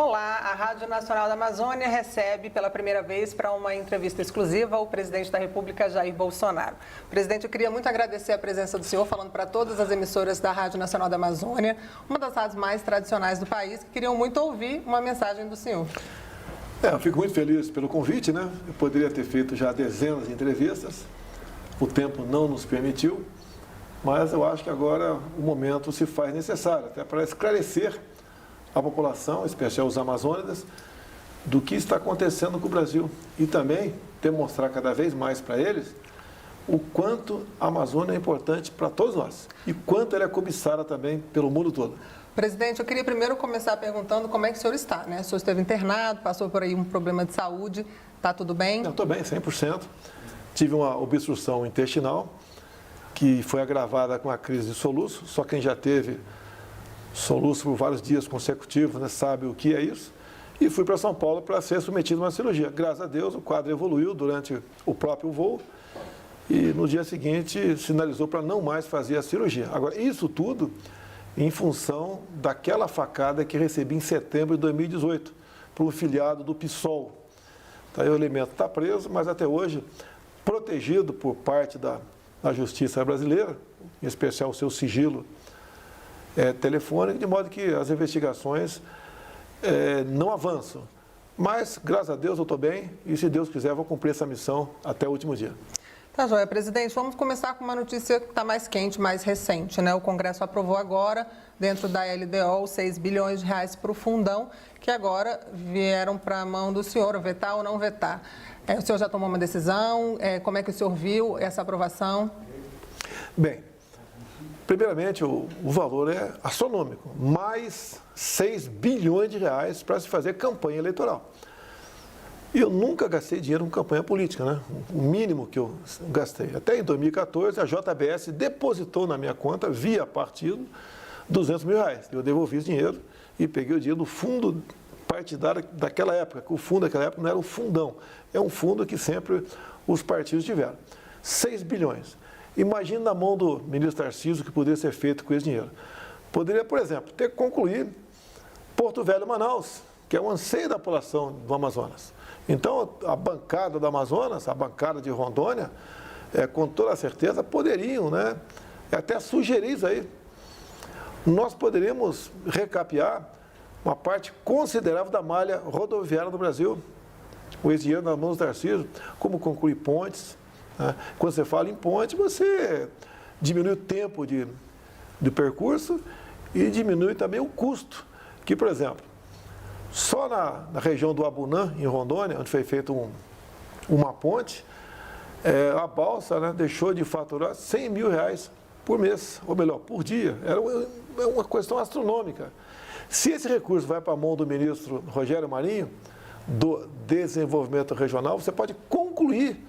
Olá, a Rádio Nacional da Amazônia recebe pela primeira vez para uma entrevista exclusiva o presidente da República, Jair Bolsonaro. Presidente, eu queria muito agradecer a presença do senhor, falando para todas as emissoras da Rádio Nacional da Amazônia, uma das rádios mais tradicionais do país, que queriam muito ouvir uma mensagem do senhor. Eu fico muito feliz pelo convite, né? Eu poderia ter feito já dezenas de entrevistas, o tempo não nos permitiu, mas eu acho que agora o momento se faz necessário, até para esclarecer a população, em especial os amazônicos, do que está acontecendo com o Brasil e também demonstrar cada vez mais para eles o quanto a Amazônia é importante para todos nós e quanto ela é cobiçada também pelo mundo todo. Presidente, eu queria primeiro começar perguntando como é que o senhor está, né? O senhor esteve internado, passou por aí um problema de saúde, está tudo bem? Eu estou bem, 100%. Tive uma obstrução intestinal que foi agravada com a crise de soluço, só quem já teve soluço por vários dias consecutivos, né, sabe o que é isso. E fui para São Paulo para ser submetido a uma cirurgia. Graças a Deus, o quadro evoluiu durante o próprio voo e no dia seguinte sinalizou para não mais fazer a cirurgia. Agora, isso tudo em função daquela facada que recebi em setembro de 2018 por um filiado do PSOL. Tá, o elemento está preso, mas até hoje protegido por parte da Justiça brasileira, em especial o seu sigilo telefônico, de modo que as investigações não avançam. Mas, graças a Deus, eu estou bem e, se Deus quiser, vou cumprir essa missão até o último dia. Tá joia, presidente. Vamos começar com uma notícia que está mais quente, mais recente, né? O Congresso aprovou agora, dentro da LDO, 6 bilhões de reais para o fundão, que agora vieram para a mão do senhor, vetar ou não vetar. O senhor já tomou uma decisão? Como é que o senhor viu essa aprovação? Bem, primeiramente, o valor é astronômico, mais 6 bilhões de reais para se fazer campanha eleitoral. E eu nunca gastei dinheiro com campanha política, né? O mínimo que eu gastei. Até em 2014, a JBS depositou na minha conta, via partido, 200 mil reais. Eu devolvi esse dinheiro e peguei o dinheiro do fundo partidário daquela época, que o fundo daquela época não era o fundão, é um fundo que sempre os partidos tiveram. 6 bilhões. Imagina na mão do ministro Tarcísio o que poderia ser feito com esse dinheiro. Poderia, por exemplo, ter que concluir Porto Velho, Manaus, que é o anseio da população do Amazonas. Então, a bancada do Amazonas, a bancada de Rondônia, com toda certeza, poderiam, né, até sugerir isso aí. Nós poderíamos recapear uma parte considerável da malha rodoviária do Brasil, o ex-dinheiro nas mãos do Tarcísio, como concluir pontes. Quando você fala em ponte, você diminui o tempo de percurso e diminui também o custo. Que, por exemplo, só na região do Abunã, em Rondônia, onde foi feita uma ponte, a balsa, né, deixou de faturar 100 mil reais por mês, ou melhor, por dia. Era uma questão astronômica. Se esse recurso vai para a mão do ministro Rogério Marinho, do Desenvolvimento Regional, você pode concluir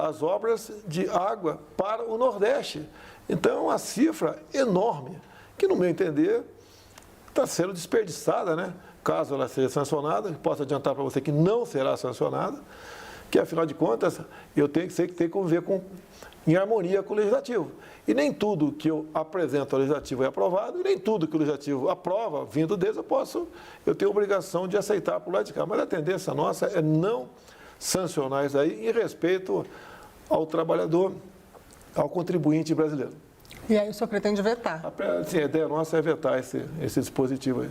as obras de água para o Nordeste. Então, é uma cifra enorme, que, no meu entender, está sendo desperdiçada, né? Caso ela seja sancionada, posso adiantar para você que não será sancionada, que, afinal de contas, eu tenho que conviver em harmonia com o Legislativo. E nem tudo que eu apresento ao Legislativo é aprovado, e nem tudo que o Legislativo aprova, vindo deles, eu tenho a obrigação de aceitar por lá de cá. Mas a tendência nossa é não sancionar isso aí em respeito ao trabalhador, ao contribuinte brasileiro. E aí o senhor pretende vetar? Sim, a ideia nossa é vetar esse dispositivo aí.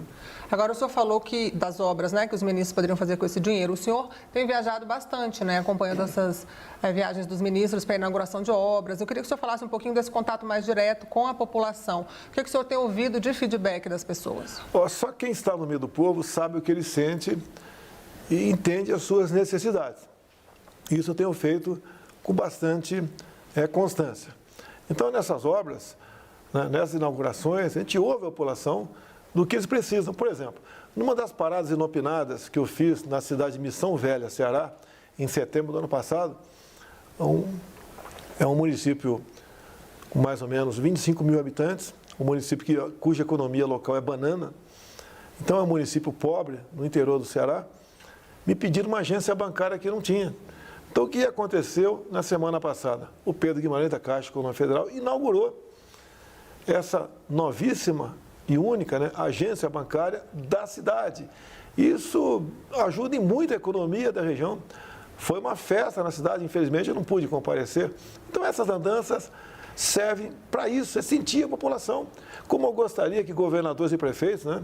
Agora, o senhor falou das obras, né, que os ministros poderiam fazer com esse dinheiro. O senhor tem viajado bastante, né, acompanhando essas viagens dos ministros para a inauguração de obras. Eu queria que o senhor falasse um pouquinho desse contato mais direto com a população. O que o senhor tem ouvido de feedback das pessoas? Só quem está no meio do povo sabe o que ele sente e entende as suas necessidades. Isso eu tenho feito com bastante constância. Então, nessas obras, né, nessas inaugurações, a gente ouve a população do que eles precisam. Por exemplo, numa das paradas inopinadas que eu fiz na cidade de Missão Velha, Ceará, em setembro do ano passado, é um município com mais ou menos 25 mil habitantes, um município cuja economia local é banana. Então, é um município pobre, no interior do Ceará. Me pediram uma agência bancária que não tinha. Então, o que aconteceu na semana passada? O Pedro Guimarães da Caixa Econômica Federal inaugurou essa novíssima e única, né, agência bancária da cidade. Isso ajuda em muito a economia da região. Foi uma festa na cidade, infelizmente eu não pude comparecer. Então essas andanças servem para isso, é sentir a população. Como eu gostaria que governadores e prefeitos, né?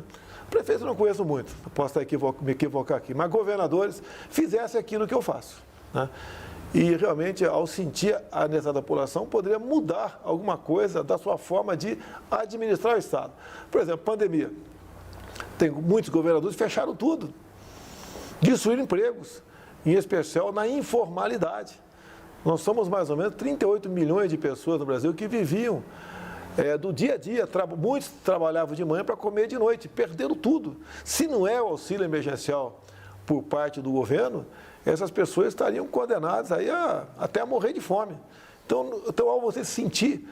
Prefeitos eu não conheço muito, posso me equivocar aqui, mas governadores fizessem aquilo que eu faço, né? E realmente, ao sentir a necessidade da população, poderia mudar alguma coisa da sua forma de administrar o Estado. Por exemplo, pandemia. Tem muitos governadores que fecharam tudo, destruíram empregos, em especial na informalidade. Nós somos mais ou menos 38 milhões de pessoas no Brasil que viviam do dia a dia. Muitos trabalhavam de manhã para comer de noite, perderam tudo. Se não é o auxílio emergencial por parte do governo, essas pessoas estariam condenadas aí até a morrer de fome. Então, ao você sentir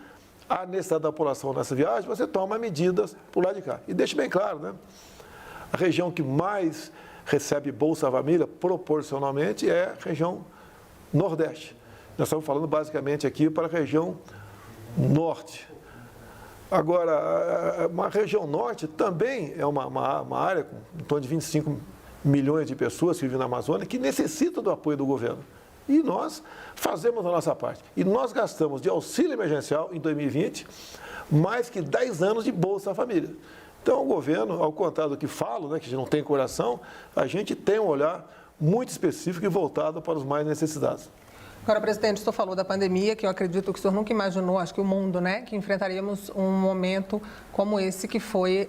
a necessidade da população nessa viagem, você toma medidas por lá de cá. E deixe bem claro, né? A região que mais recebe Bolsa Família, proporcionalmente, é a região Nordeste. Nós estamos falando basicamente aqui para a região Norte. Agora, uma região Norte também é uma área com em torno de 25 milhões de pessoas que vivem na Amazônia que necessitam do apoio do governo. E nós fazemos a nossa parte. E nós gastamos de auxílio emergencial em 2020 mais que 10 anos de Bolsa Família. Então, o governo, ao contrário do que falo, né, que a gente não tem coração, a gente tem um olhar muito específico e voltado para os mais necessitados. Agora, presidente, o senhor falou da pandemia, que eu acredito que o senhor nunca imaginou, acho que o mundo, né, que enfrentaríamos um momento como esse que foi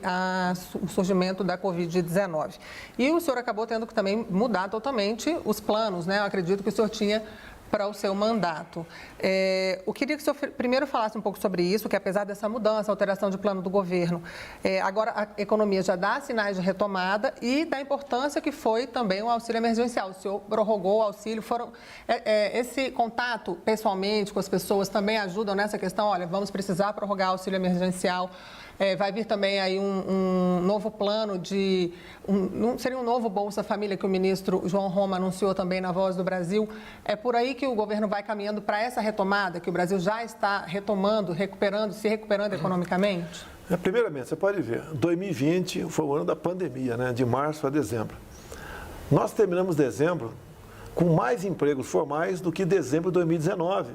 o surgimento da Covid-19. E o senhor acabou tendo que também mudar totalmente os planos, né? Eu acredito que o senhor tinha para o seu mandato. Eu queria que o senhor primeiro falasse um pouco sobre isso, que apesar dessa mudança, alteração de plano do governo, agora a economia já dá sinais de retomada e da importância que foi também o auxílio emergencial. O senhor prorrogou o auxílio, esse contato pessoalmente com as pessoas também ajudam nessa questão? Olha, vamos precisar prorrogar o auxílio emergencial. Vai vir também aí um novo plano seria um novo Bolsa Família que o ministro João Roma anunciou também na Voz do Brasil. É por aí que o governo vai caminhando para essa retomada, que o Brasil já está retomando, se recuperando economicamente? Primeiramente, você pode ver, 2020 foi o ano da pandemia, né, de março a dezembro. Nós terminamos dezembro com mais empregos formais do que dezembro de 2019.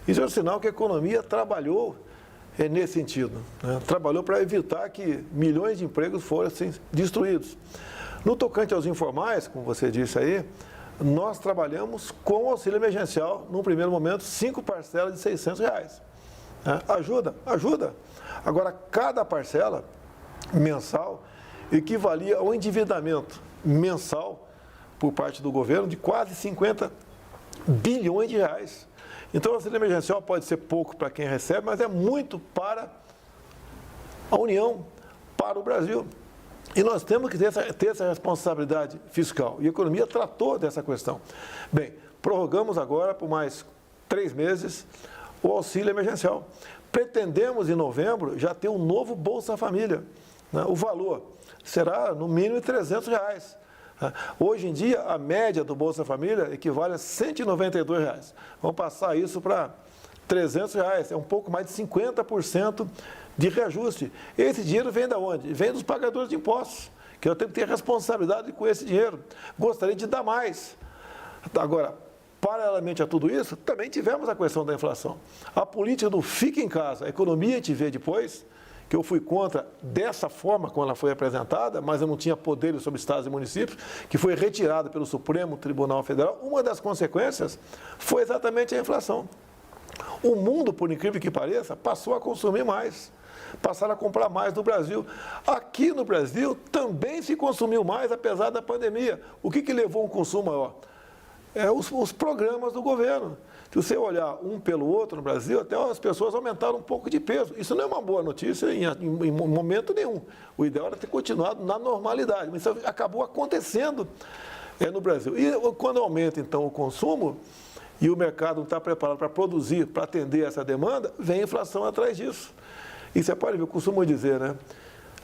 Isso é um sinal que a economia trabalhou nesse sentido, né? Trabalhou para evitar que milhões de empregos fossem destruídos. No tocante aos informais, como você disse aí, nós trabalhamos com o auxílio emergencial, num primeiro momento, 5 parcelas de R$600. Ajuda. Agora, cada parcela mensal equivalia ao endividamento mensal por parte do governo de quase 50 bilhões de reais. Então, o auxílio emergencial pode ser pouco para quem recebe, mas é muito para a União, para o Brasil. E nós temos que ter essa responsabilidade fiscal. E a economia tratou dessa questão. Bem, prorrogamos agora por mais 3 meses o auxílio emergencial. Pretendemos, em novembro, já ter um novo Bolsa Família, né? O valor será, no mínimo, R$300. Hoje em dia, a média do Bolsa Família equivale a R$192. Vamos passar isso para R$300. É um pouco mais de 50% de reajuste. Esse dinheiro vem de onde? Vem dos pagadores de impostos, que eu tenho que ter responsabilidade com esse dinheiro. Gostaria de dar mais. Agora, paralelamente a tudo isso, também tivemos a questão da inflação. A política do fica em casa, a economia a gente vê depois, que eu fui contra dessa forma como ela foi apresentada, mas eu não tinha poderes sobre estados e municípios, que foi retirada pelo Supremo Tribunal Federal. Uma das consequências foi exatamente a inflação. O mundo, por incrível que pareça, passou a consumir mais, passaram a comprar mais no Brasil. Aqui no Brasil também se consumiu mais, apesar da pandemia. O que levou um consumo maior? Os programas do governo. Se você olhar um pelo outro no Brasil, até as pessoas aumentaram um pouco de peso. Isso não é uma boa notícia em momento nenhum. O ideal era ter continuado na normalidade, mas isso acabou acontecendo no Brasil. E quando aumenta, então, o consumo e o mercado não está preparado para produzir, para atender essa demanda, vem a inflação atrás disso. E você pode ver, eu costumo dizer, né?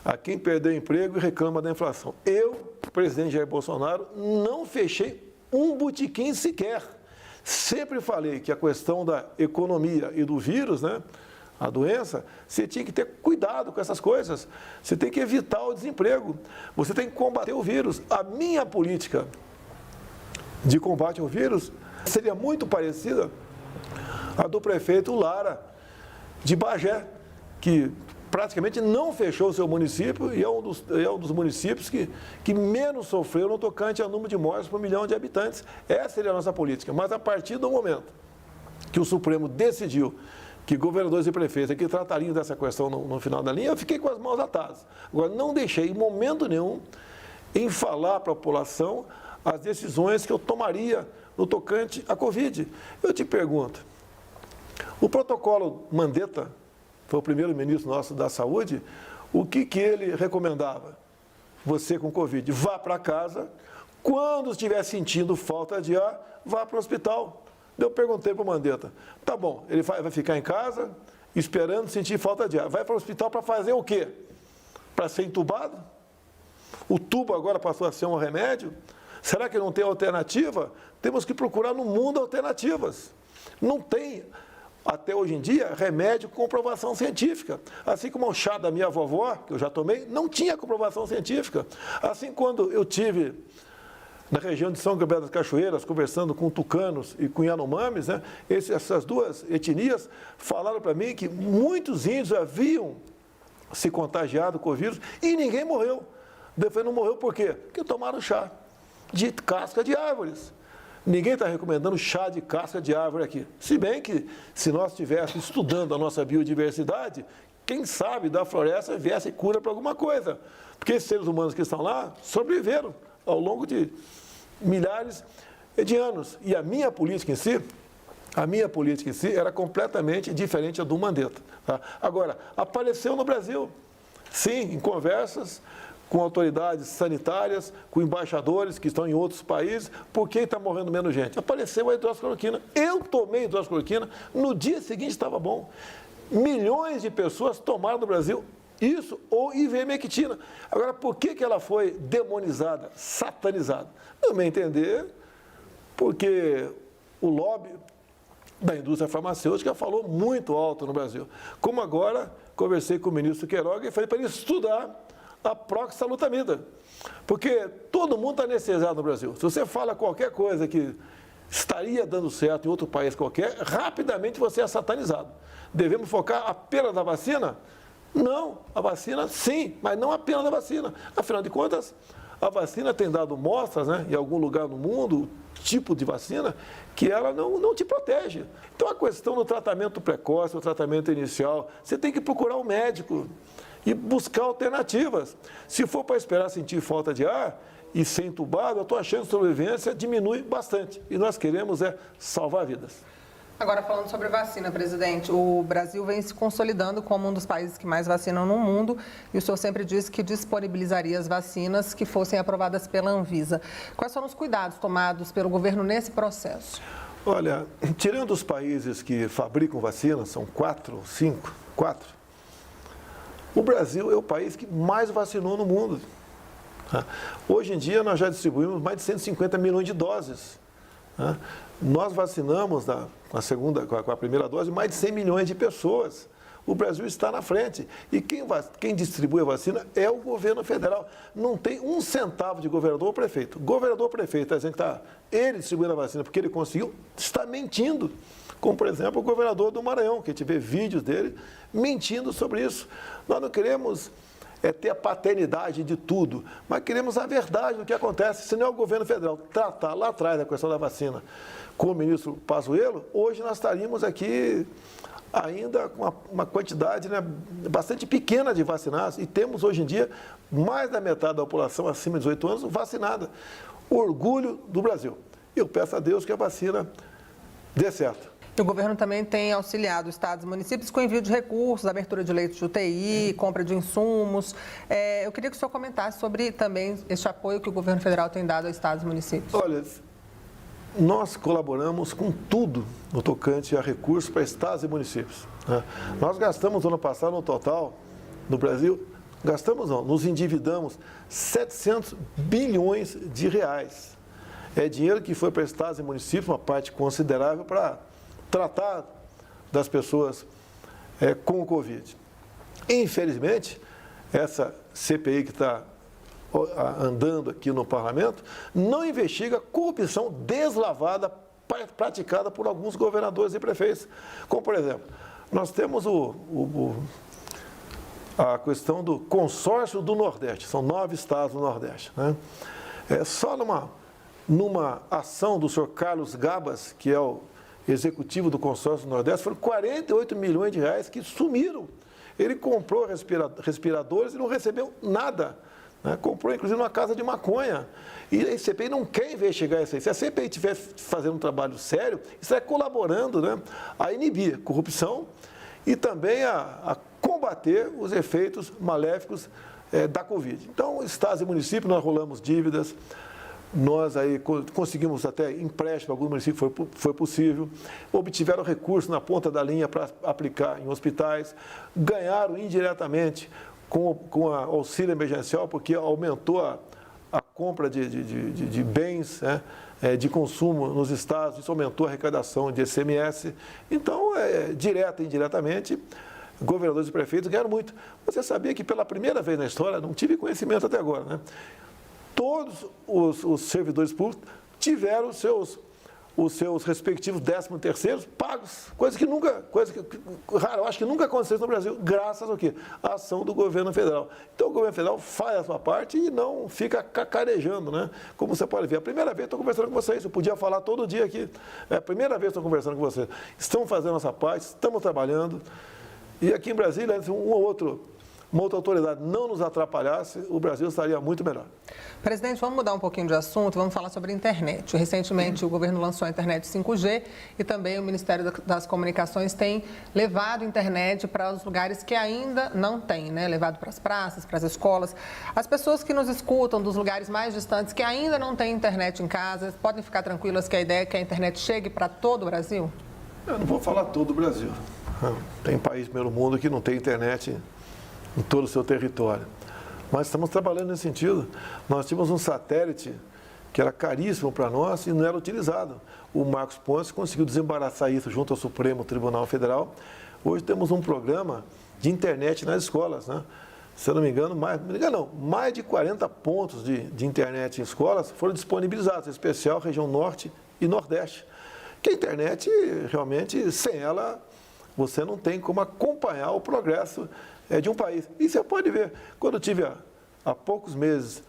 A quem perdeu emprego e reclama da inflação. Eu, presidente Jair Bolsonaro, não fechei um botequim sequer. Sempre falei que a questão da economia e do vírus, né, a doença, você tinha que ter cuidado com essas coisas. Você tem que evitar o desemprego. Você tem que combater o vírus. A minha política de combate ao vírus seria muito parecida à do prefeito Lara, de Bagé, que praticamente não fechou o seu município e é um dos municípios que menos sofreu no tocante ao número de mortes por 1 milhão de habitantes. Essa seria a nossa política. Mas a partir do momento que o Supremo decidiu que governadores e prefeitos aqui tratariam dessa questão no final da linha, eu fiquei com as mãos atadas. Agora, não deixei em momento nenhum em falar para a população as decisões que eu tomaria no tocante à Covid. Eu te pergunto, o protocolo Mandetta, foi o primeiro-ministro nosso da Saúde, o que ele recomendava? Você com Covid, vá para casa, quando estiver sentindo falta de ar, vá para o hospital. Eu perguntei para o Mandetta, tá bom, ele vai ficar em casa, esperando sentir falta de ar. Vai para o hospital para fazer o quê? Para ser entubado? O tubo agora passou a ser um remédio? Será que não tem alternativa? Temos que procurar no mundo alternativas. Não tem, até hoje em dia, remédio com comprovação científica. Assim como o chá da minha vovó, que eu já tomei, não tinha comprovação científica. Assim, quando eu tive na região de São Gabriel das Cachoeiras, conversando com tucanos e com Yanomamis, né, essas duas etnias falaram para mim que muitos índios haviam se contagiado com o vírus e ninguém morreu. Depois não morreu por quê? Porque tomaram chá de casca de árvores. Ninguém está recomendando chá de casca de árvore aqui. Se bem que, se nós estivéssemos estudando a nossa biodiversidade, quem sabe da floresta viesse cura para alguma coisa. Porque esses seres humanos que estão lá sobreviveram ao longo de milhares de anos. E a minha política em si era completamente diferente da do Mandetta. Tá? Agora, apareceu no Brasil, sim, em conversas com autoridades sanitárias, com embaixadores que estão em outros países, por que está morrendo menos gente? Apareceu a hidroxicloroquina. Eu tomei hidroxicloroquina, no dia seguinte estava bom. Milhões de pessoas tomaram no Brasil isso ou ivermectina. Agora, por que ela foi demonizada, satanizada? No meu entender, porque o lobby da indústria farmacêutica falou muito alto no Brasil. Como agora, conversei com o ministro Queiroga e falei para ele estudar a proxalutamida. Porque todo mundo está anestesiado no Brasil. Se você fala qualquer coisa que estaria dando certo em outro país qualquer, rapidamente você é satanizado. Devemos focar apenas na vacina? Não, a vacina sim, mas não apenas na vacina. Afinal de contas, a vacina tem dado mostras, né, em algum lugar no mundo, tipo de vacina, que ela não te protege. Então, a questão do tratamento precoce, o tratamento inicial, você tem que procurar um médico e buscar alternativas. Se for para esperar sentir falta de ar e ser entubado, a tua chance de sobrevivência diminui bastante. E nós queremos salvar vidas. Agora, falando sobre vacina, presidente, o Brasil vem se consolidando como um dos países que mais vacinam no mundo e o senhor sempre disse que disponibilizaria as vacinas que fossem aprovadas pela Anvisa. Quais são os cuidados tomados pelo governo nesse processo? Olha, tirando os países que fabricam vacinas, são 4, o Brasil é o país que mais vacinou no mundo. Hoje em dia, nós já distribuímos mais de 150 milhões de doses. Nós vacinamos com a primeira dose mais de 100 milhões de pessoas. O Brasil está na frente. E quem distribui a vacina é o governo federal. Não tem um centavo de governador ou prefeito. Governador ou prefeito, tá dizendo que está ele distribuindo a vacina porque ele conseguiu, está mentindo. Como, por exemplo, o governador do Maranhão, que a gente vê vídeos dele mentindo sobre isso. Nós não queremos ter a paternidade de tudo, mas queremos a verdade do que acontece. Se não é o governo federal tratar lá atrás da questão da vacina com o ministro Pazuello, hoje nós estaríamos aqui ainda com uma quantidade, né, bastante pequena de vacinados e temos hoje em dia mais da metade da população acima de 18 anos vacinada. Orgulho do Brasil. Eu peço a Deus que a vacina dê certo. E o governo também tem auxiliado estados e municípios com envio de recursos, abertura de leitos de UTI, compra de insumos. Eu queria que o senhor comentasse sobre também este apoio que o governo federal tem dado a estados e municípios. Olha, nós colaboramos com tudo no tocante a recursos para estados e municípios. Nós gastamos, ano passado, no total, no Brasil, nos endividamos 700 bilhões de reais. É dinheiro que foi para estados e municípios, uma parte considerável para tratar das pessoas com o Covid. Infelizmente, essa CPI que está andando aqui no Parlamento não investiga corrupção deslavada praticada por alguns governadores e prefeitos. Como, por exemplo, nós temos a questão do consórcio do Nordeste, são 9 estados do Nordeste, né? Só numa ação do senhor Carlos Gabas, que é o executivo do consórcio do Nordeste, foram 48 milhões de reais que sumiram. Ele comprou respiradores e não recebeu nada, né? Comprou, inclusive, uma casa de maconha. E a CPI não quer investigar isso aí. Se a CPI estiver fazendo um trabalho sério, estaria colaborando, né, a inibir corrupção e também a combater os efeitos maléficos da Covid. Então, estados e municípios, nós rolamos dívidas, nós aí conseguimos até empréstimo, alguns municípios foi possível, obtiveram recursos na ponta da linha para aplicar em hospitais, ganharam indiretamente com o auxílio emergencial, porque aumentou a compra de bens, né, de consumo nos estados, isso aumentou a arrecadação de ICMS. Então, direta e indiretamente, governadores e prefeitos ganharam muito. Você sabia que pela primeira vez na história, não tive conhecimento até agora, né? Todos os servidores públicos tiveram os seus respectivos 13º pagos, coisa rara, eu acho que nunca aconteceu no Brasil, graças ao quê? À ação do governo federal. Então, o governo federal faz a sua parte e não fica cacarejando, né? Como você pode ver, a primeira vez que estou conversando com vocês, eu podia falar todo dia aqui, é a primeira vez que estou conversando com vocês. Estamos fazendo a nossa parte, estamos trabalhando, e aqui em Brasília, se uma outra autoridade não nos atrapalhasse, o Brasil estaria muito melhor. Presidente, vamos mudar um pouquinho de assunto, vamos falar sobre a internet. Recentemente, o governo lançou a internet 5G e também o Ministério das Comunicações tem levado a internet para os lugares que ainda não tem, né? Levado para as praças, para as escolas. As pessoas que nos escutam dos lugares mais distantes, que ainda não têm internet em casa, podem ficar tranquilas que a ideia é que a internet chegue para todo o Brasil? Eu não vou falar todo o Brasil. Tem país pelo mundo que não tem internet em todo o seu território. Mas estamos trabalhando nesse sentido. Nós tínhamos um satélite que era caríssimo para nós e não era utilizado. O Marcos Pontes conseguiu desembaraçar isso junto ao Supremo Tribunal Federal. Hoje temos um programa de internet nas escolas, né? Se eu não me engano, mais de 40 pontos de internet em escolas foram disponibilizados, em especial região Norte e Nordeste. Que a internet, realmente, sem ela, você não tem como acompanhar o progresso de um país. E você pode ver, quando eu estive há poucos meses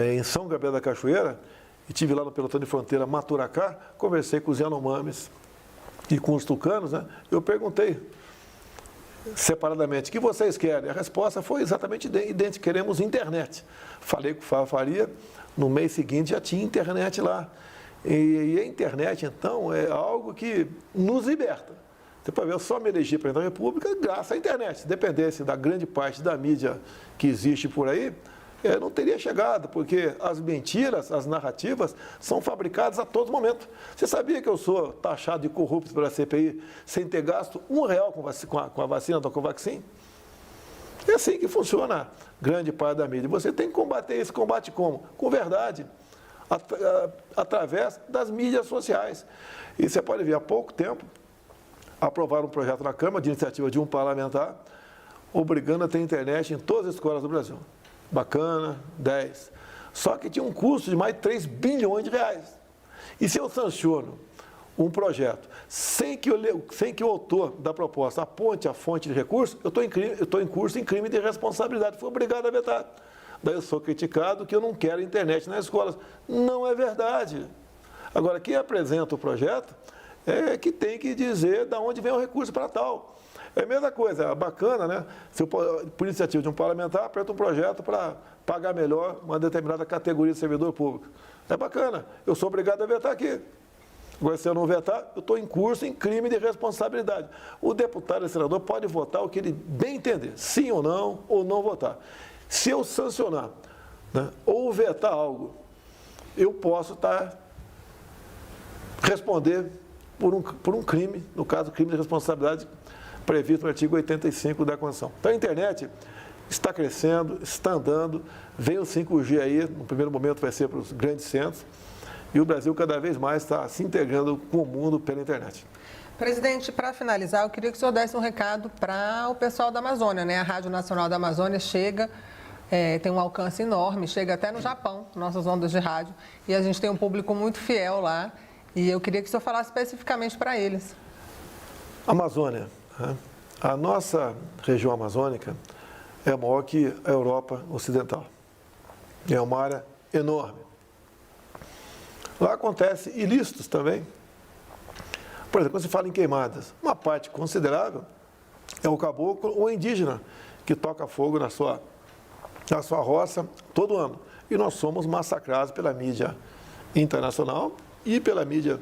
em São Gabriel da Cachoeira, e estive lá no pelotão de fronteira Maturacá, conversei com os Yanomamis e com os tucanos, né? Eu perguntei separadamente, o que vocês querem? A resposta foi exatamente idêntica, queremos internet. Falei com o Fábio Faria, no mês seguinte já tinha internet lá. E a internet, então, é algo que nos liberta. Você pode ver, eu só me elegi para a República graças à internet. Se dependesse da grande parte da mídia que existe por aí, não teria chegado, porque as mentiras, as narrativas, são fabricadas a todo momento. Você sabia que eu sou taxado de corrupto pela CPI sem ter gasto R$1 com a vacina da Covaxin? É assim que funciona grande parte da mídia. Você tem que combater isso. Combate como? Com verdade, através das mídias sociais. E você pode ver, há pouco tempo, aprovaram um projeto na Câmara, de iniciativa de um parlamentar, obrigando a ter internet em todas as escolas do Brasil. Bacana, 10. Só que tinha um custo de mais de 3 bilhões de reais. E se eu sanciono um projeto sem que o autor da proposta aponte a fonte de recurso, eu estou em curso em crime de responsabilidade. Fui obrigado a vetar. Daí eu sou criticado que eu não quero internet nas escolas. Não é verdade. Agora, quem apresenta o projeto é que tem que dizer de onde vem o recurso para tal. É a mesma coisa, é bacana, né? Se eu, por iniciativa de um parlamentar, apresenta um projeto para pagar melhor uma determinada categoria de servidor público. É bacana, eu sou obrigado a vetar aqui. Agora, se eu não vetar, eu estou em curso em crime de responsabilidade. O deputado e senador pode votar o que ele bem entender, sim ou não votar. Se eu sancionar, né, ou vetar algo, eu posso responder por um crime, no caso, crime de responsabilidade previsto no artigo 85 da Constituição. Então, a internet está crescendo, está andando, vem o 5G aí, no primeiro momento vai ser para os grandes centros, e o Brasil cada vez mais está se integrando com o mundo pela internet. Presidente, para finalizar, eu queria que o senhor desse um recado para o pessoal da Amazônia, né? A Rádio Nacional da Amazônia chega, tem um alcance enorme, chega até no Japão, nossas ondas de rádio, e a gente tem um público muito fiel lá, e eu queria que o senhor falasse especificamente para eles. Amazônia, né? A nossa região amazônica é maior que a Europa Ocidental. É uma área enorme. Lá acontece ilícitos também. Por exemplo, quando se fala em queimadas, uma parte considerável é o caboclo ou indígena que toca fogo na sua roça todo ano. E nós somos massacrados pela mídia internacional e pela mídia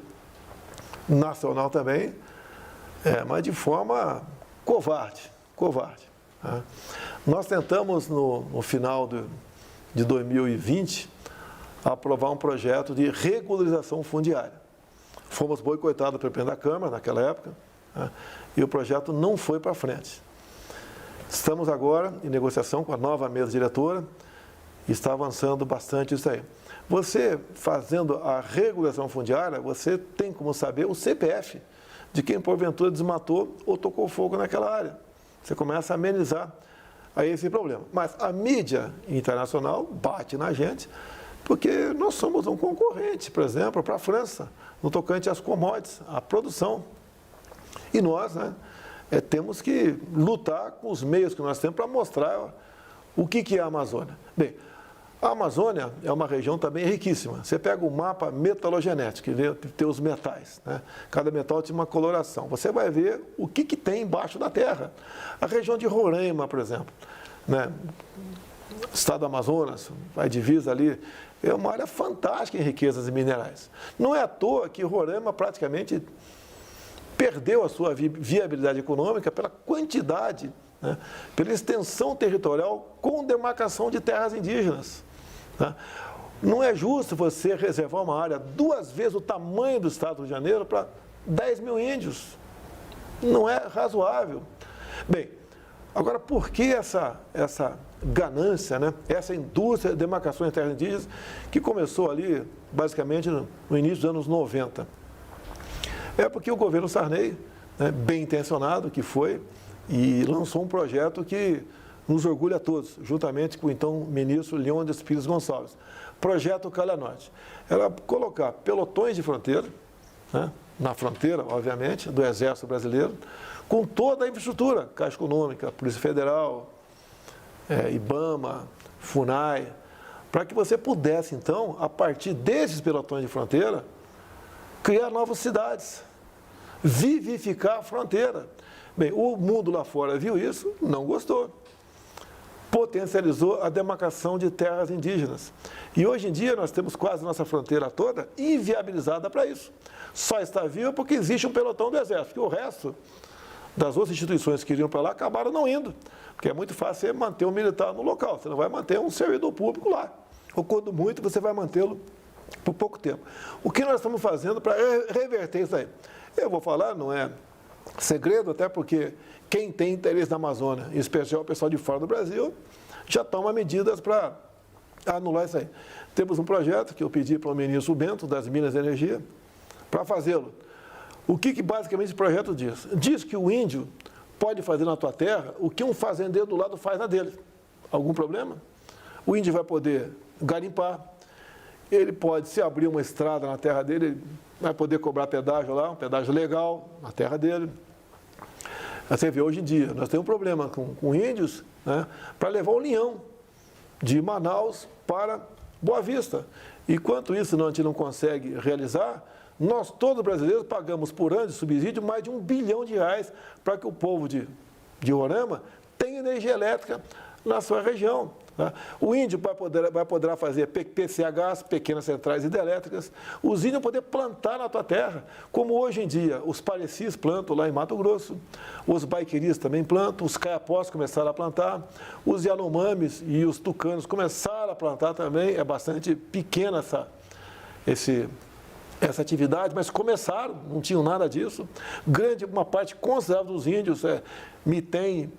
nacional também, mas de forma covarde. Né? Nós tentamos, no final de 2020, aprovar um projeto de regularização fundiária. Fomos boicotados pelo presidente da Câmara naquela época, né? E o projeto não foi para frente. Estamos agora em negociação com a nova mesa diretora e está avançando bastante isso aí. Você, fazendo a regularização fundiária, você tem como saber o CPF de quem porventura desmatou ou tocou fogo naquela área. Você começa a amenizar a esse problema. Mas a mídia internacional bate na gente porque nós somos um concorrente, por exemplo, para a França, no tocante às commodities, à produção. E nós, né, temos que lutar com os meios que nós temos para mostrar o que é a Amazônia. Bem, a Amazônia é uma região também riquíssima. Você pega o mapa metalogenético, que tem os metais, né? Cada metal tem uma coloração. Você vai ver o que tem embaixo da terra. A região de Roraima, por exemplo, né? Estado do Amazonas, a divisa ali, é uma área fantástica em riquezas minerais. Não é à toa que Roraima praticamente perdeu a sua viabilidade econômica pela quantidade, né? Pela extensão territorial com demarcação de terras indígenas. Né? Não é justo você reservar uma área 2 vezes o tamanho do estado do Rio de Janeiro para 10 mil índios. Não é razoável. Bem, agora por que essa ganância, né? Essa indústria de demarcação de terras indígenas que começou ali basicamente no início dos anos 90? É porque o governo Sarney, né, bem intencionado que foi, e lançou um projeto que nos orgulha a todos, juntamente com o então ministro Leônidas Pires Gonçalves. Projeto Calha Norte. Era colocar pelotões de fronteira, né, na fronteira, obviamente, do Exército Brasileiro, com toda a infraestrutura, Caixa Econômica, Polícia Federal, IBAMA, FUNAI, para que você pudesse, então, a partir desses pelotões de fronteira, criar novas cidades, vivificar a fronteira. Bem, o mundo lá fora viu isso, não gostou. Potencializou a demarcação de terras indígenas. E hoje em dia nós temos quase nossa fronteira toda inviabilizada para isso. Só está viva porque existe um pelotão do Exército, porque o resto das outras instituições que iriam para lá acabaram não indo. Porque é muito fácil você manter um militar no local, você não vai manter um servidor público lá. Ou quando muito, você vai mantê-lo por pouco tempo. O que nós estamos fazendo para reverter isso aí? Eu vou falar, não é segredo, até porque quem tem interesse na Amazônia, em especial o pessoal de fora do Brasil, já toma medidas para anular isso aí. Temos um projeto que eu pedi para o ministro Bento, das Minas e Energia, para fazê-lo. O que basicamente esse projeto diz? Diz que o índio pode fazer na tua terra o que um fazendeiro do lado faz na dele. Algum problema? O índio vai poder garimpar, ele pode, se abrir uma estrada na terra dele, ele vai poder cobrar pedágio lá, um pedágio legal na terra dele. Você vê, hoje em dia, nós temos um problema com índios, né, para levar o linhão de Manaus para Boa Vista. E quanto isso a gente não consegue realizar, nós todos brasileiros pagamos por ano de subsídio mais de R$1 bilhão para que o povo de Roraima tenha energia elétrica na sua região. Tá? O índio vai poder fazer PCHs, pequenas centrais hidrelétricas, os índios vão poder plantar na tua terra, como hoje em dia os parecis plantam lá em Mato Grosso, os baiqueris também plantam, os caiapós começaram a plantar, os yanomamis e os tucanos começaram a plantar também, é bastante pequena essa atividade, mas começaram, não tinham nada disso. Uma parte considerável dos índios me tem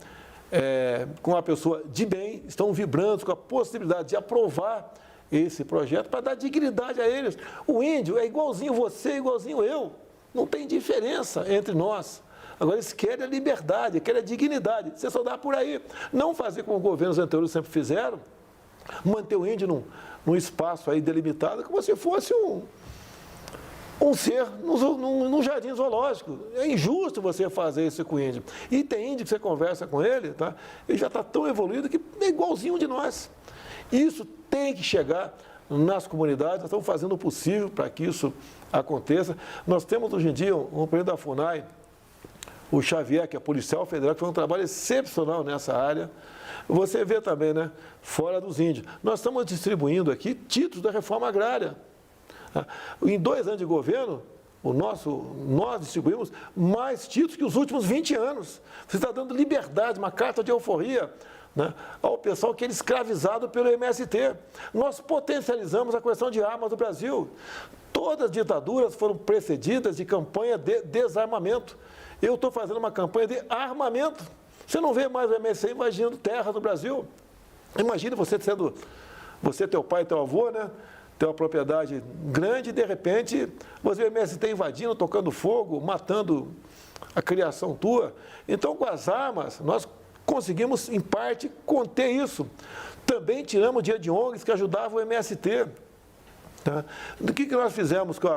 com a pessoa de bem, estão vibrando com a possibilidade de aprovar esse projeto para dar dignidade a eles. O índio é igualzinho você, igualzinho eu. Não tem diferença entre nós. Agora, eles querem a liberdade, querem a dignidade. Você só dá por aí. Não fazer como os governos anteriores sempre fizeram, manter o índio num espaço aí delimitado, como se fosse um ser num jardim zoológico. É injusto você fazer isso com o índio. E tem índio que você conversa com ele, tá? Ele já está tão evoluído que é igualzinho de nós. Isso tem que chegar nas comunidades, nós estamos fazendo o possível para que isso aconteça. Nós temos hoje em dia um presidente da FUNAI, o Xavier, que é policial federal, que faz um trabalho excepcional nessa área. Você vê também, né, fora dos índios. Nós estamos distribuindo aqui títulos da reforma agrária. Em 2 anos de governo, nós distribuímos mais títulos que os últimos 20 anos. Você está dando liberdade, uma carta de euforia, né, ao pessoal que é escravizado pelo MST. Nós potencializamos a questão de armas do Brasil. Todas as ditaduras foram precedidas de campanha de desarmamento. Eu estou fazendo uma campanha de armamento. Você não vê mais o MST invadindo terras no Brasil. Imagine você, teu pai, teu avô, né? Tem uma propriedade grande e, de repente, você vê o MST invadindo, tocando fogo, matando a criação tua. Então, com as armas, nós conseguimos, em parte, conter isso. Também tiramos o dia de ONGs que ajudavam o MST. Tá? Do que nós fizemos com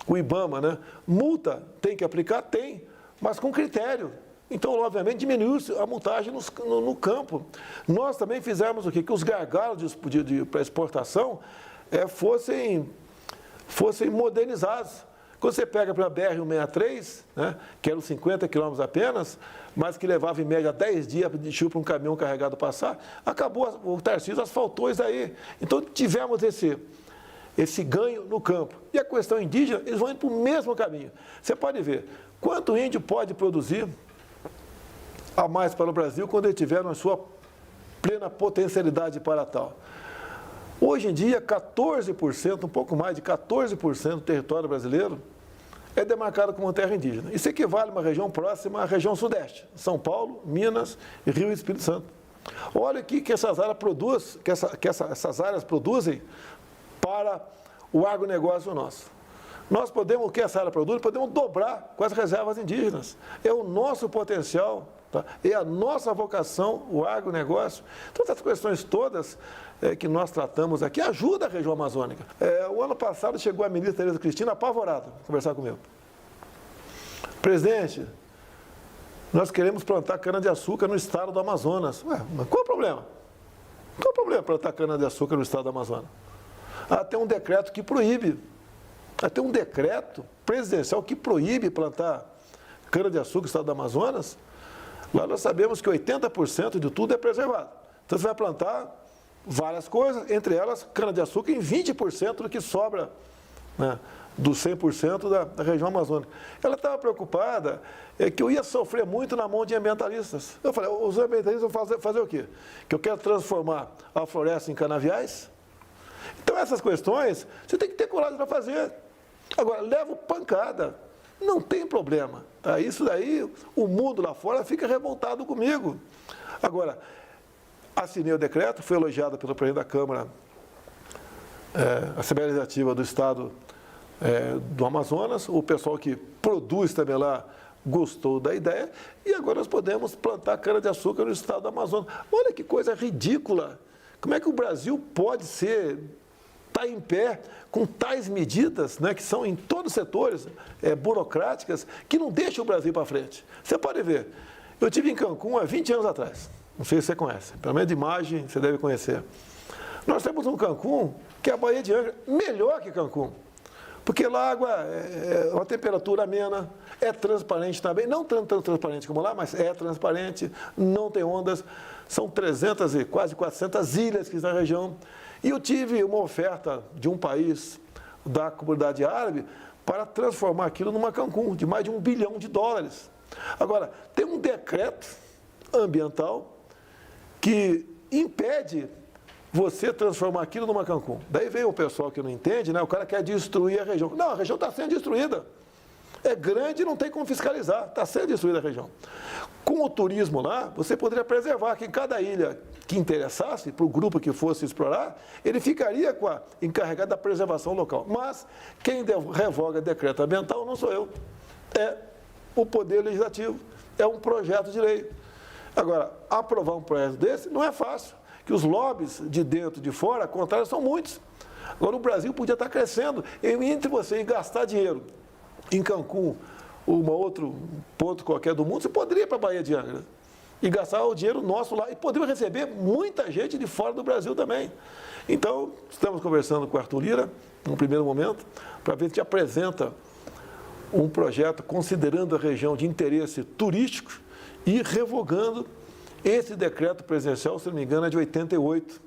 o IBAMA, né? Multa tem que aplicar? Tem, mas com critério. Então, obviamente, diminuiu a multagem no campo. Nós também fizemos o quê? Que os gargalos para exportação fossem modernizados. Quando você pega para a BR-163, né, que eram 50 quilômetros apenas, mas que levava em média 10 dias de chuva para um caminhão carregado passar, acabou, o Tarcísio asfaltou isso aí. Então, tivemos esse ganho no campo. E a questão indígena, eles vão indo para o mesmo caminho. Você pode ver quanto índio pode produzir a mais para o Brasil quando ele tiver na sua plena potencialidade para tal. Hoje em dia, 14%, um pouco mais de 14% do território brasileiro é demarcado como terra indígena. Isso equivale a uma região próxima à região sudeste, São Paulo, Minas, Rio e Espírito Santo. Olha aqui que essas áreas produzem para o agronegócio nosso. Nós podemos, o que essa área produz, podemos dobrar com as reservas indígenas. É o nosso potencial, tá? É a nossa vocação, o agronegócio. Então, essas questões todas que nós tratamos aqui ajudam a região amazônica. O ano passado chegou a ministra Tereza Cristina apavorada a conversar comigo. Presidente, nós queremos plantar cana-de-açúcar no estado do Amazonas. Ué, mas qual o problema? Qual o problema plantar cana-de-açúcar no estado do Amazonas? Tem um decreto que proíbe. Tem um decreto presidencial que proíbe plantar cana-de-açúcar no estado do Amazonas. Lá nós sabemos que 80% de tudo é preservado. Então, você vai plantar várias coisas, entre elas cana-de-açúcar em 20% do que sobra, né, dos 100% da região amazônica. Ela estava preocupada que eu ia sofrer muito na mão de ambientalistas. Eu falei, os ambientalistas vão fazer o quê? Que eu quero transformar a floresta em canaviais? Então, essas questões, você tem que ter coragem para fazer. Agora, levo pancada, não tem problema. Tá? Isso daí, o mundo lá fora fica revoltado comigo. Agora, assinei o decreto, foi elogiado pelo presidente da Câmara, Assembleia Legislativa do Estado do Amazonas, o pessoal que produz também lá gostou da ideia, e agora nós podemos plantar cana-de-açúcar no estado do Amazonas. Olha que coisa ridícula! Como é que o Brasil pode estar em pé com tais medidas, né, que são em todos os setores burocráticas, que não deixam o Brasil para frente? Você pode ver, eu estive em Cancún há 20 anos atrás, não sei se você conhece, pelo menos de imagem você deve conhecer. Nós temos um Cancún, que é a Baía de Angra, melhor que Cancún, porque lá a água é uma temperatura amena, é transparente também, não tanto transparente como lá, mas é transparente, não tem ondas, são 300 e quase 400 ilhas que estão na região. E eu tive uma oferta de um país da comunidade árabe para transformar aquilo numa Cancún, de mais de $1 bilhão. Agora, tem um decreto ambiental que impede você transformar aquilo numa Cancún. Daí vem o pessoal que não entende, né? O cara quer destruir a região. Não, a região está sendo destruída. é grande e não tem como fiscalizar, está sendo destruída a região. Com o turismo lá, você poderia preservar que em cada ilha que interessasse, para o grupo que fosse explorar, ele ficaria encarregado da preservação local. Mas quem revoga decreto ambiental não sou eu, é o Poder Legislativo, é um projeto de lei. Agora, aprovar um projeto desse não é fácil, que os lobbies de dentro e de fora, contrário, são muitos. Agora, o Brasil podia estar crescendo, entre você gastar dinheiro em Cancún, ou outro ponto qualquer do mundo, você poderia ir para a Baía de Angra e gastar o dinheiro nosso lá, e poderia receber muita gente de fora do Brasil também. Então, estamos conversando com o Arthur Lira, num primeiro momento, para ver se a gente apresenta um projeto considerando a região de interesse turístico e revogando esse decreto presidencial, se não me engano, é de 88.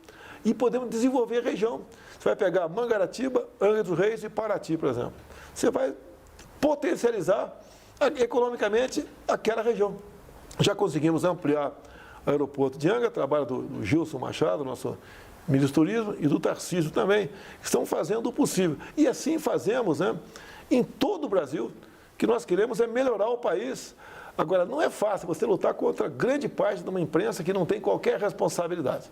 E podemos desenvolver a região. Você vai pegar Mangaratiba, Angra dos Reis e Paraty, por exemplo. Você vai potencializar economicamente aquela região. Já conseguimos ampliar o aeroporto de Angra, trabalho do Gilson Machado, nosso ministro do Turismo, e do Tarcísio também, que estão fazendo o possível. E assim fazemos, né, em todo o Brasil, que nós queremos é melhorar o país. Agora, não é fácil você lutar contra grande parte de uma imprensa que não tem qualquer responsabilidade.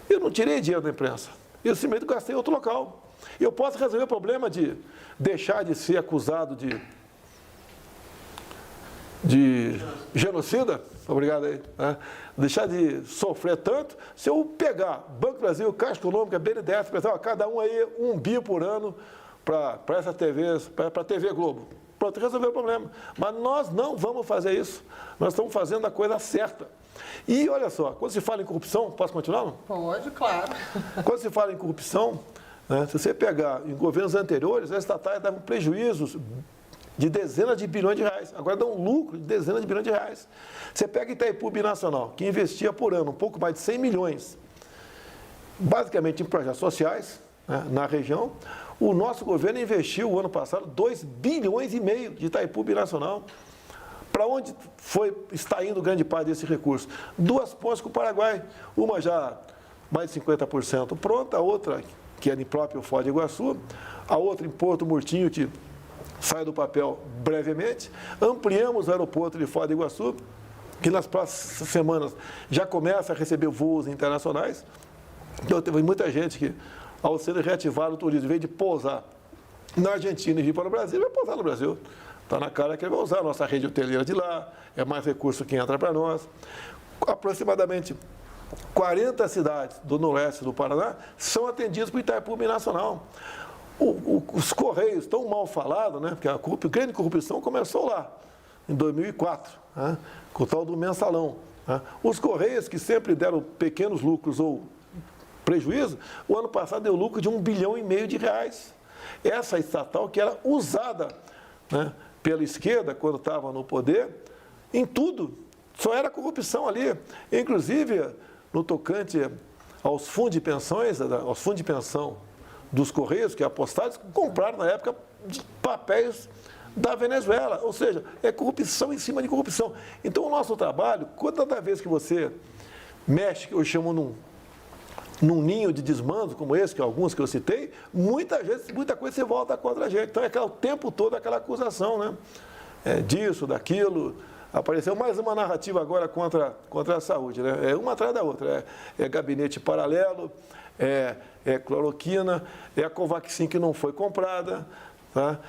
Eu não tirei dinheiro da imprensa, eu simplesmente gastei em outro local. Eu posso resolver o problema de deixar de ser acusado de genocida, obrigado aí, né? Deixar de sofrer tanto, se eu pegar Banco do Brasil, Caixa Econômica, BNDES, pessoal, cada um aí $1 bi por ano para essa TV, para a TV Globo. Pronto, resolveu o problema. Mas nós não vamos fazer isso. Nós estamos fazendo a coisa certa. E olha só, quando se fala em corrupção, posso continuar? Não? Pode, claro. Quando se fala em corrupção, né, se você pegar em governos anteriores, as estatais davam prejuízos de dezenas de bilhões de reais. Agora dão um lucro de dezenas de bilhões de reais. Você pega Itaipu Binacional, que investia por ano um pouco mais de 100 milhões, basicamente em projetos sociais, né, na região. O nosso governo investiu, o ano passado, 2,5 bilhões de Itaipu Binacional. Para onde está indo grande parte desse recurso? 2 pontes com o Paraguai. Uma já mais de 50% pronta, a outra, que é em próprio Foz do Iguaçu, a outra em Porto Murtinho, que sai do papel brevemente. Ampliamos o aeroporto de Foz do Iguaçu, que nas próximas semanas já começa a receber voos internacionais. Então, teve muita gente que, ao ser reativado o turismo, em vez de pousar na Argentina e vir para o Brasil, vai pousar no Brasil. Está na cara que ele vai usar a nossa rede hoteleira de lá, é mais recurso que entra para nós. Aproximadamente 40 cidades do noroeste do Paraná são atendidas por Itaipu Binacional. Os Correios, tão mal falados, né? Porque a grande corrupção começou lá, em 2004, né? Com o tal do mensalão. Né? Os Correios, que sempre deram pequenos lucros ou prejuízo, o ano passado deu lucro de R$1,5 bilhão de reais. Essa estatal que era usada, né, pela esquerda, quando estava no poder, em tudo. Só era corrupção ali. Inclusive, no tocante aos fundos de pensões, aos fundos de pensão dos Correios, que apostados, compraram na época papéis da Venezuela. Ou seja, é corrupção em cima de corrupção. Então, o nosso trabalho, toda vez que você mexe, que eu chamo num ninho de desmando como esse, que alguns que eu citei, muita coisa se volta contra a gente. Então, é o tempo todo aquela acusação, né? Disso, daquilo. Apareceu mais uma narrativa agora contra a saúde, né? É uma atrás da outra. É gabinete paralelo, é cloroquina, é a Covaxin que não foi comprada. Tá?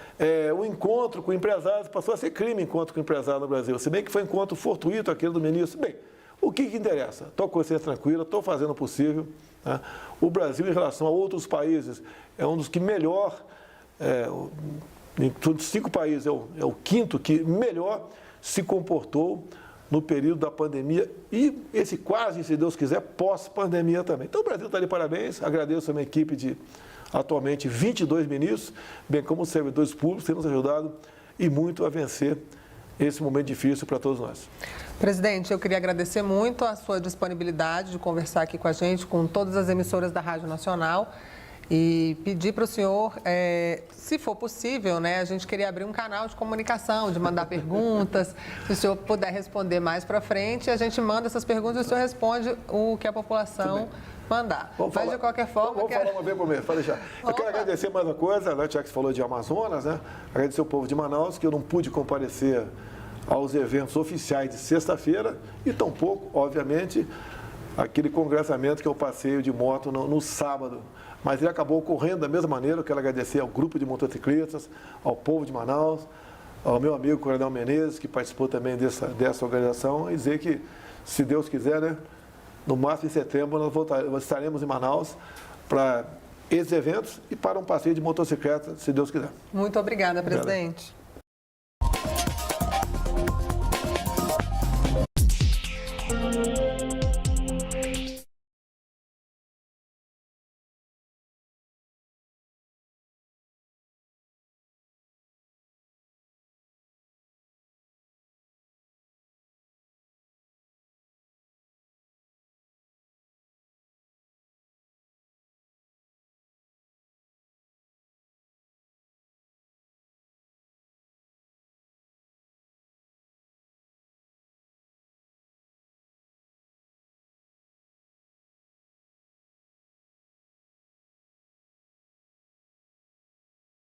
O encontro com empresários, passou a ser crime encontro com empresário no Brasil. Se bem que foi encontro fortuito aquele do ministro. Bem, o que interessa? Estou com consciência tranquila, estou fazendo o possível. Tá? O Brasil, em relação a outros países, é um dos que melhor, dos 5 países, é o 5º que melhor se comportou no período da pandemia e esse quase, se Deus quiser, pós-pandemia também. Então, o Brasil está de parabéns, agradeço a minha equipe de, atualmente, 22 ministros, bem como os servidores públicos, que têm nos ajudado e muito a vencer esse momento difícil para todos nós. Presidente, eu queria agradecer muito a sua disponibilidade de conversar aqui com a gente, com todas as emissoras da Rádio Nacional, e pedir para o senhor, se for possível, né, a gente queria abrir um canal de comunicação, de mandar perguntas, se o senhor puder responder mais para frente, a gente manda essas perguntas e o senhor responde o que a população mandar. Vamos Mas, falar, de qualquer forma... Vamos falar uma vez por mês, pode deixar. Eu quero agradecer mais uma coisa, né, já que você falou de Amazonas, né? Agradecer ao povo de Manaus, que eu não pude comparecer aos eventos oficiais de sexta-feira e tampouco, obviamente, aquele congressamento que eu passeio de moto no sábado. Mas ele acabou ocorrendo da mesma maneira. Eu quero agradecer ao grupo de motociclistas, ao povo de Manaus, ao meu amigo Coronel Menezes, que participou também dessa organização, e dizer que, se Deus quiser, né, no máximo em setembro nós estaremos em Manaus para esses eventos e para um passeio de motocicleta, se Deus quiser. Muito obrigada, presidente.